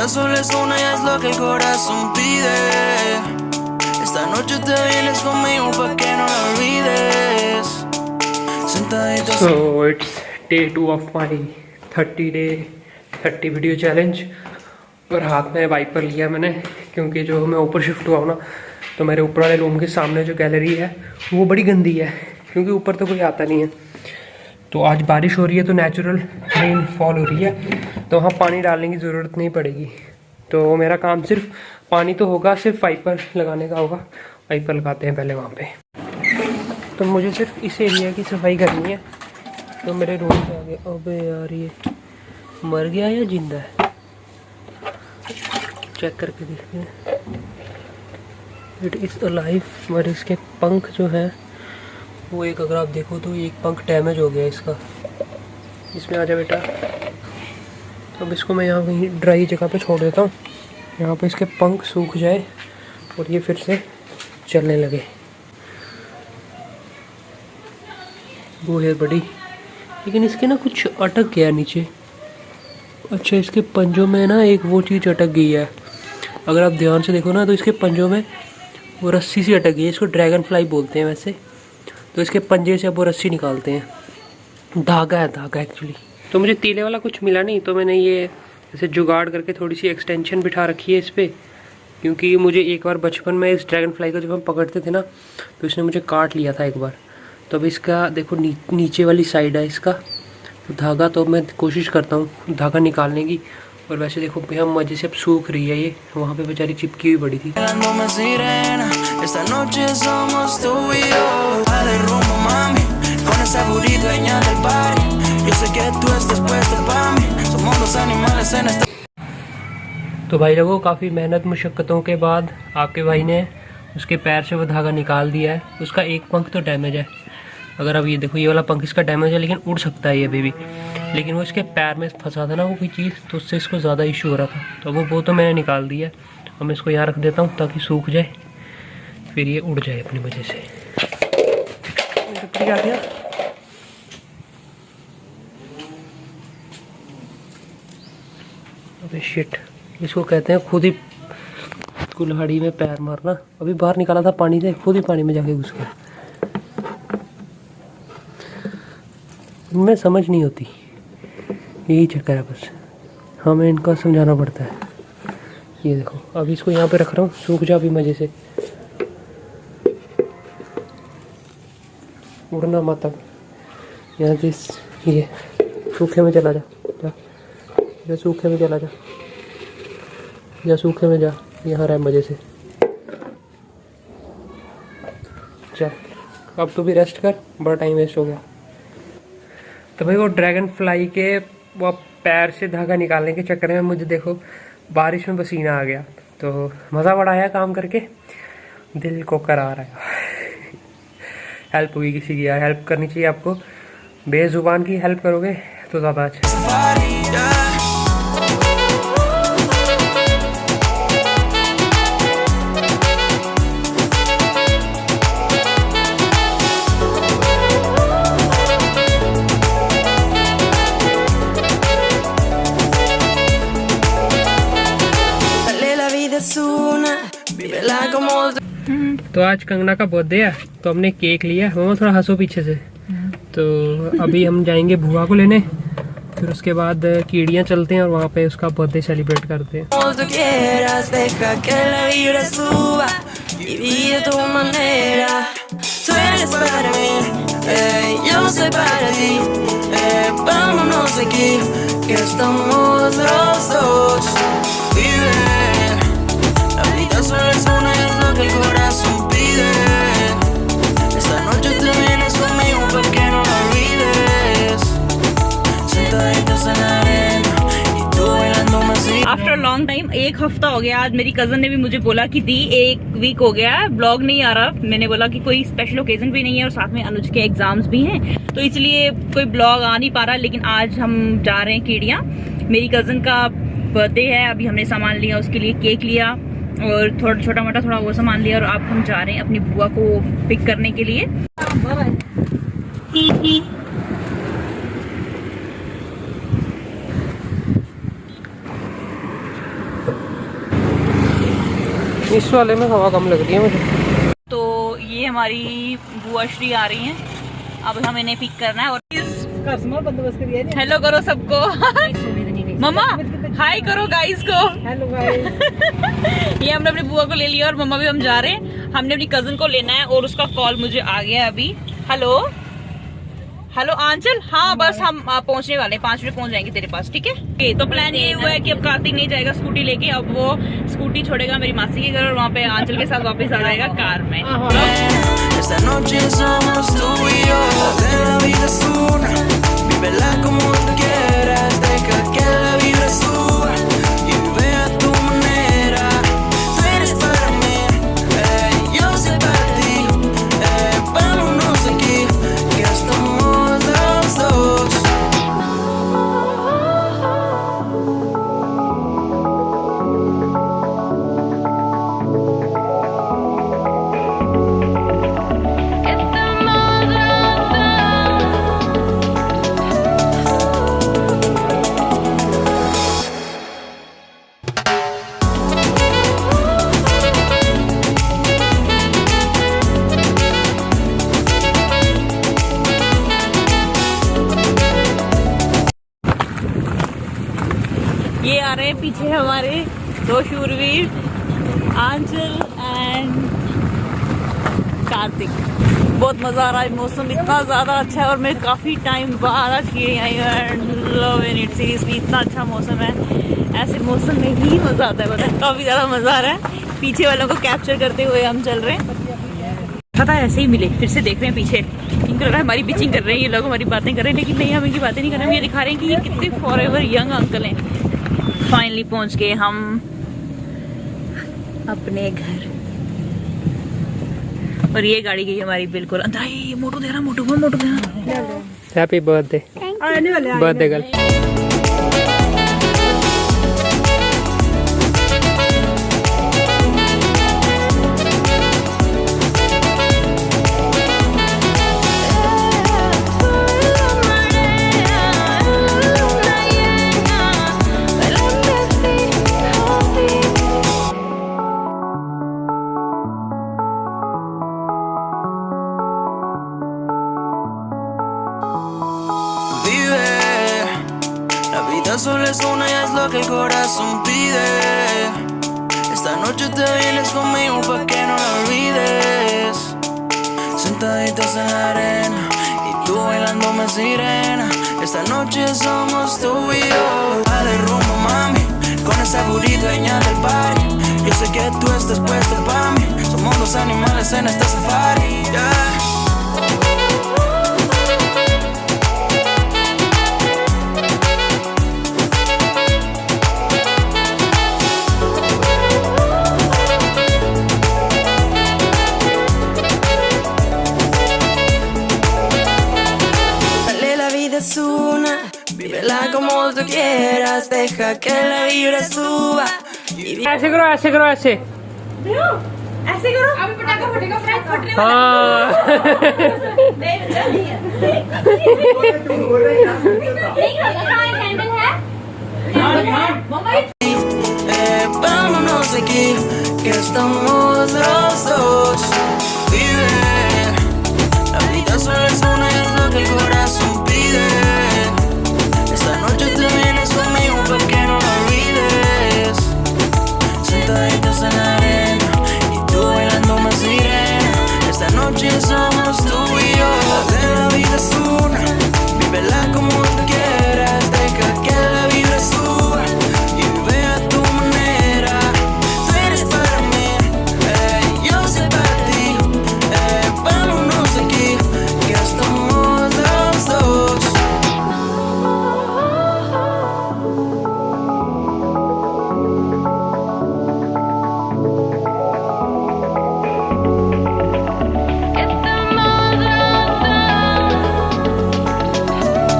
solo es una y es lo que el corazón pide. Esta noche te vienes conmigo pa' que no la olvides. Sentadito. Solo es una y es lo que el corazón pide. Esta noche te vienes conmigo pa' que no lo olvides. Sentaditos en la arena y tú bailando más. After long time, एक हफ्ता हो गया। आज मेरी cousin ने भी मुझे बोला कि दी 1 वीक हो गया है ब्लॉग नहीं आ रहा। मैंने बोला कि कोई स्पेशल ओकेजन भी नहीं है और साथ में अनुज के एग्जाम्स भी हैं, तो इसलिए कोई ब्लॉग आ नहीं पा रहा। लेकिन आज हम जा रहे हैं कीड़ियाँ, मेरी कजन का बर्थडे है। अभी हमने सामान लिया, उसके लिए केक लिया और थोड़ा छोटा मोटा थोड़ा वो सामान लिया, और अब हम जा रहे हैं अपनी बुआ को पिक करने के लिए। इस वाले में हवा कम लग रही है मुझे। तो ये हमारी बुआ श्री आ रही हैं, अब हम इन्हें पिक करना है। और हेलो करो सबको। मम्मा हाय करो गाइस को। Hello guys. ये हमने अपनी बुआ को ले लिया और मम्मा भी हम जा रहे हैं। हमने अपनी कजन को लेना है और उसका कॉल मुझे आ गया है अभी। हेलो हेलो आंचल, हाँ बस हम पहुंचने वाले हैं, 5 मिनट पहुंच जाएंगे तेरे पास, ठीक है। तो प्लान ये हुआ है कि अब कार्तिक नहीं जाएगा स्कूटी लेके, अब वो स्कूटी छोड़ेगा मेरी मासी के घर और वहाँ पे आंचल के साथ वापस आ जाएगा कार में। Esta noche somos tú y yo, de la vida es una, vívela como tú quieras, deja que la vibra suba y vive a tu manera. Tú eres para mí, yo soy para ti, vámonos de aquí, que estamos los dos. ये आ रहे हैं पीछे हमारे 2 शूरवीर, आंचल and Kartik. बहुत मजा आ रहा है, मौसम इतना ज्यादा अच्छा है और मैं काफी टाइम बाद आज ये आई हूँ। लव इट सीरियसली, इतना अच्छा मौसम है, ऐसे मौसम में ही मजा आता है, पता है काफी ज्यादा मजा आ रहा है। पीछे वालों को कैप्चर करते हुए हम चल रहे हैं, पता है ऐसे ही मिले। फिर से देख रहे हैं पीछे, इनको लग रहा है हमारी बिचिंग कर रहे हैं ये लोग, हमारी बातें कर रहे हैं, लेकिन नहीं, हम इनकी बातें नहीं कर रहे हैं। ये दिखा रहे हैं कि ये कितने फॉरएवर यंग अंकल हैं। फाइनली पहुंच गए हम अपने घर और ये गाड़ी गई हमारी बिल्कुल अंदर। ये मोटू दे रहा, मोटू दे रहा। Happy birthday birthday girl. La vida solo es una y es lo que el corazón pide. Esta noche te vienes conmigo pa' que no la olvides. Sentaditas en la arena y tú bailándome sirena. Esta noche somos tú y yo. Dale rumbo mami, con esa burrito dueña del party. Yo sé que tú estás puesto pa' mí. Somos dos animales en este safari, yeah. Es una, vívela como tú quieras, deja que la vibra suba. ऐसे करो, ऐसे करो, ऐसे ऐसे करो, अभी पटाखा फटेगा, French फटने वाला हाँ। Vámonos de aquí, que estamos los dos. Vive, la vida solo es una y es lo que el corazón pide. Esta noche te vienes conmigo pa' que no la olvides. Sentaditas en la arena y tú bailándome sirena. Esta noche somos tú y yo. De la vida es una, vívela como tú quieras, deja que la vibra suba y vive a tu manera. Tú eres para mí, yo soy para ti, vámonos de aquí, que estamos los dos.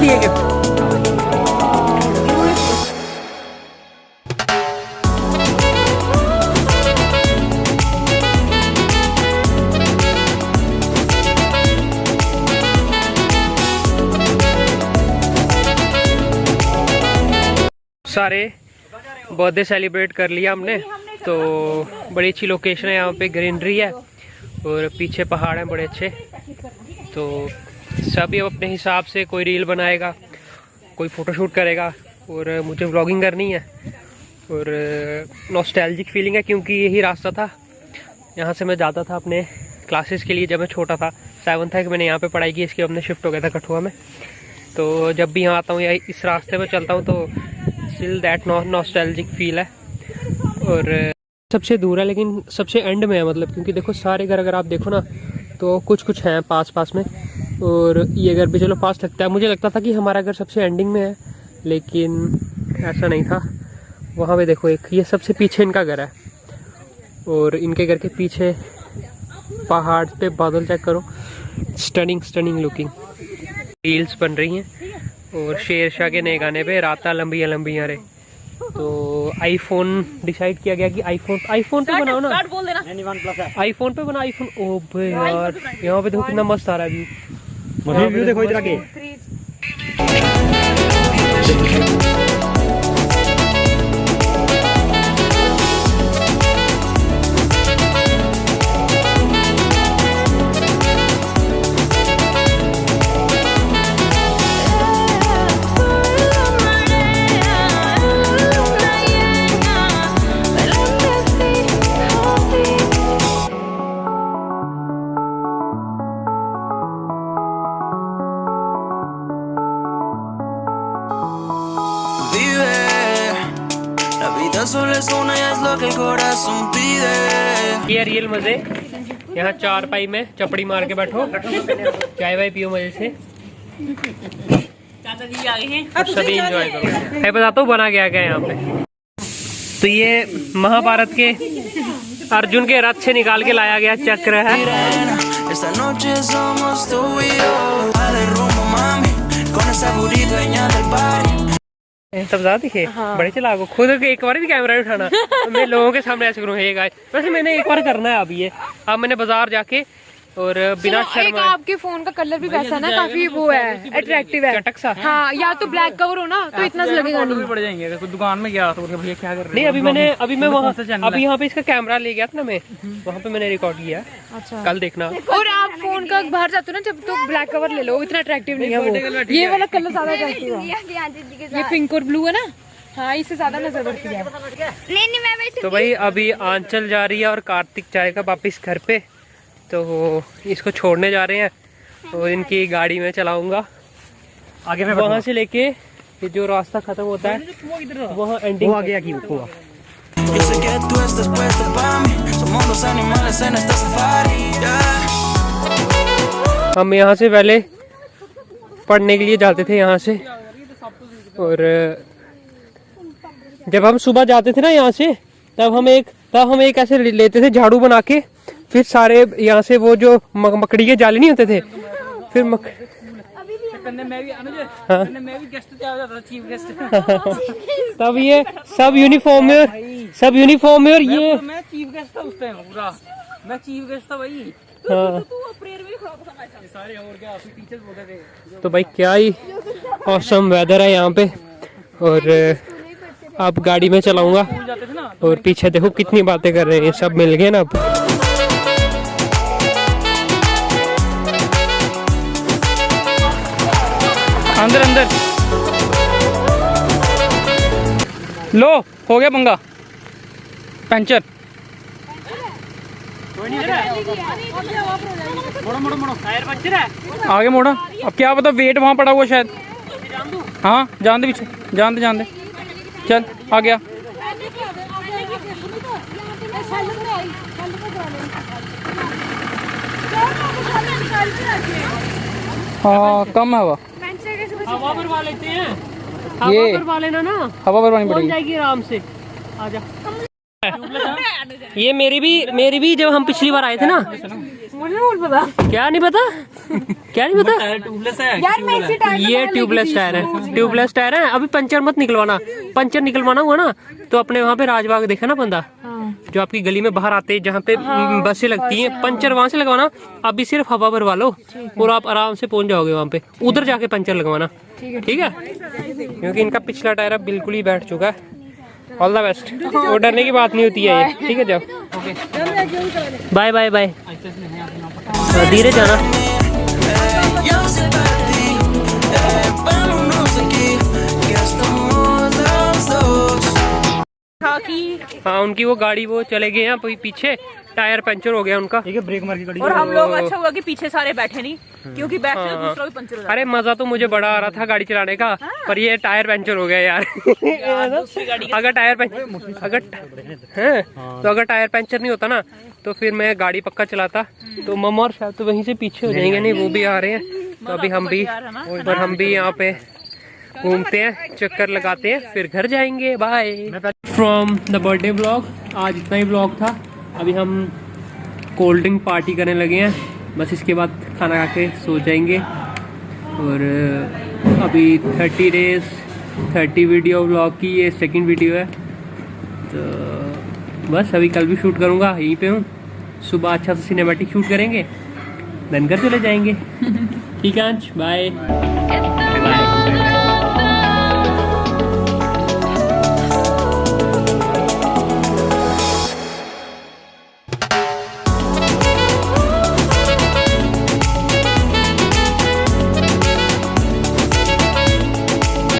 दिए gift. सारे birthday celebrate कर लिया हमने। हमने तो बड़ी अच्छी location है यहाँ पे, ग्रीनरी है और पीछे पहाड़ हैं बड़े अच्छे। तो सभी अब अपने हिसाब से कोई रील बनाएगा, कोई फ़ोटोशूट करेगा और मुझे व्लॉगिंग करनी है। और नॉस्टैल्जिक फीलिंग है क्योंकि यही रास्ता था, यहाँ से मैं जाता था अपने क्लासेस के लिए जब मैं छोटा था। 7th तक मैंने यहाँ पे पढ़ाई की, इसके बाद मैं शिफ्ट हो गया था कठुआ में। तो जब भी यहाँ आता हूँ या इस रास्ते में चलता हूँ तो स्टिल दैट नॉस्टैल्जिक फील है। और सबसे दूर है लेकिन सबसे एंड में है, मतलब क्योंकि देखो सारे घर अगर आप देखो ना तो कुछ कुछ हैं पास पास में, और ये घर भी चलो पास लगता है। मुझे लगता था कि हमारा घर सबसे एंडिंग में है लेकिन ऐसा नहीं था। वहाँ पे देखो एक ये सबसे पीछे इनका घर है और इनके घर के पीछे पहाड़ पे बादल चेक करो, स्टनिंग स्टनिंग लुकिंग। रील्स बन रही हैं और शेरशाह के नए गाने पे राता लंबियाँ लंबियाँ रे। तो आईफोन डिसाइड किया गया कि आईफोन पे बनाओ ना, आईफोन पे बना आईफोन। ओ भाई यार यहाँ पे देखो कितना मस्त आ रहा है व्यू देखो इधर आके। Solo es una y es lo que el corazón pide. ये रियल मजे, यहाँ चारपाई में चपड़ी मार के बैठो, चाय वाय पियो मजे से, चाचा जी आ गए हैं, और सभी एंजॉय करो। मैं बताता हूँ बना क्या क्या यहाँ पे। तो ये महाभारत के अर्जुन के रथ से निकाल के लाया गया चक्र है। Esta noche somos tú y yo. Dale rumbo mami, con esa booty dueña del party. सब ज्यादा दिखे। हाँ। बड़े चला को खुद एक बार भी कैमरा नहीं उठाना। मैं लोगों के सामने ऐसे करूँ हे गाइस। वैसे मैंने एक बार करना है अभी ये। अब मैंने बाजार जाके और बिना शर्म आपके फोन का कलर भी वैसा ना, काफी वो है, अट्रैक्टिव है। चटक सा। हाँ, या तो ब्लैक कवर हो ना तो इतना लगेगा नहीं। पड़ जाएंगे अगर कोई दुकान में गया तो भैया क्या कर रहे नहीं अभी मैं वहाँ अभी यहाँ पे इसका कैमरा ले गया था ना मैं, वहाँ पे मैंने रिकॉर्ड किया। अच्छा कल देखना। और आप फोन का बाहर जाते हो ना जब तो ब्लैक कवर ले लो, इतना अट्रैक्टिव नहीं है वो। ये वाला कलर ज्यादा अट्रैक्टिव है, ये पिंक और ब्लू है ना। हाँ इससे ज्यादा नजर बढ़ती है। नहीं मैं बैठी। तो भाई अभी आंचल जा रही है और कार्तिक जाएगा वापिस घर पे, तो इसको छोड़ने जा रहे हैं और इनकी गाड़ी में चलाऊंगा आगे में। वहाँ से लेके ये जो रास्ता खत्म होता है वहाँ एंडिंग आ गया की हुआ। हम यहाँ से पहले पढ़ने के लिए जाते थे यहाँ से, और जब हम सुबह जाते थे ना यहाँ से तब हम एक ऐसे लेते थे झाड़ू बना के, फिर सारे यहाँ से वो जो मकड़ी के जाले नहीं होते थे, फिर तब ये सब यूनिफॉर्म में और ये मैं चीफ गेस्ट था उस टाइम, पूरा मैं चीफ गेस्ट था भाई। हाँ। सारे और क्या टीचर्स बोलते थे। तो भाई क्या ही औसम वेदर है यहाँ पे, और अब गाड़ी में चलाऊंगा और पीछे देखो कितनी बातें कर रहे हैं, सब मिल गए ना अब। अंदर अंदर लो, हो गया पंगा, पंचर। आगे मोड़ा, अब क्या पता वेट वहाँ पड़ा हुआ शायद। हाँ जान दे पीछे, जान दे चल आ गया। हाँ कम है हवा भरवा लेते हैं, ये हवा भरवा लेना ना, हवा भरवानी पहुंच पड़ेगी। जाएगी आराम से। आजा। ये मेरी भी जब हम पिछली बार आए थे ना, मुझे नहीं पता। क्या नहीं पता ट्यूबलेस है यार मैं इसी टायर ये ट्यूबलेस टायर है। अभी पंचर मत निकलवाना, पंचर निकलवाना हुआ ना तो अपने वहाँ पे राजबाग देखा ना बंदा, जो आपकी गली में बाहर आते हैं जहाँ पे बसें लगती हैं, पंचर वहाँ से लगवाना। अभी सिर्फ हवा भरवा लो और आप आराम से पहुंच जाओगे वहाँ पे, उधर जाके पंचर लगवाना। ठीक है क्योंकि इनका पिछला टायर अब बिल्कुल ही बैठ चुका है ऑल द बेस्ट। वो डरने की बात नहीं होती है ये, ठीक है जाओ। ओके बाय बाय बाय, धीरे जाना। Yo sé para ti, vámonos aquí, que estamos los dos. था कि हाँ उनकी वो गाड़ी वो चले गए हैं अभी पीछे, टायर पंचर हो गया उनका। ब्रेक मार की गाड़ी। और हम लोग अच्छा हुआ कि पीछे सारे बैठे नहीं, क्योंकि बैठे तो दूसरा भी पंचर हो जाता। अरे मजा तो मुझे बड़ा आ रहा था गाड़ी चलाने का, पर ये टायर पंचर हो गया यार। दूसरी गाड़ी के अगर टायर पंचर तो अगर टायर पंचर नहीं होता ना तो फिर मैं गाड़ी पक्का चलाता। तो मम्मा और शायद तो वहीं से पीछे हो जाएंगे, नहीं वो भी आ रहे हैं, तो अभी हम भी और हम भी यहाँ पे घूमते हैं, चक्कर लगाते हैं, फिर घर जाएंगे। Bye from the birthday blog. आज इतना ही ब्लॉग था। अभी हम कोल्ड ड्रिंक पार्टी करने लगे हैं, बस इसके बाद खाना खा के सो जाएंगे। और अभी 30 डेज 30 वीडियो ब्लॉग की ये सेकंड वीडियो है। तो बस अभी कल भी शूट करूँगा, यहीं पे हूँ। सुबह अच्छा सा सिनेमैटिक शूट करेंगे, देन घर चले जाएंगे। ठीक है अंश, बाय।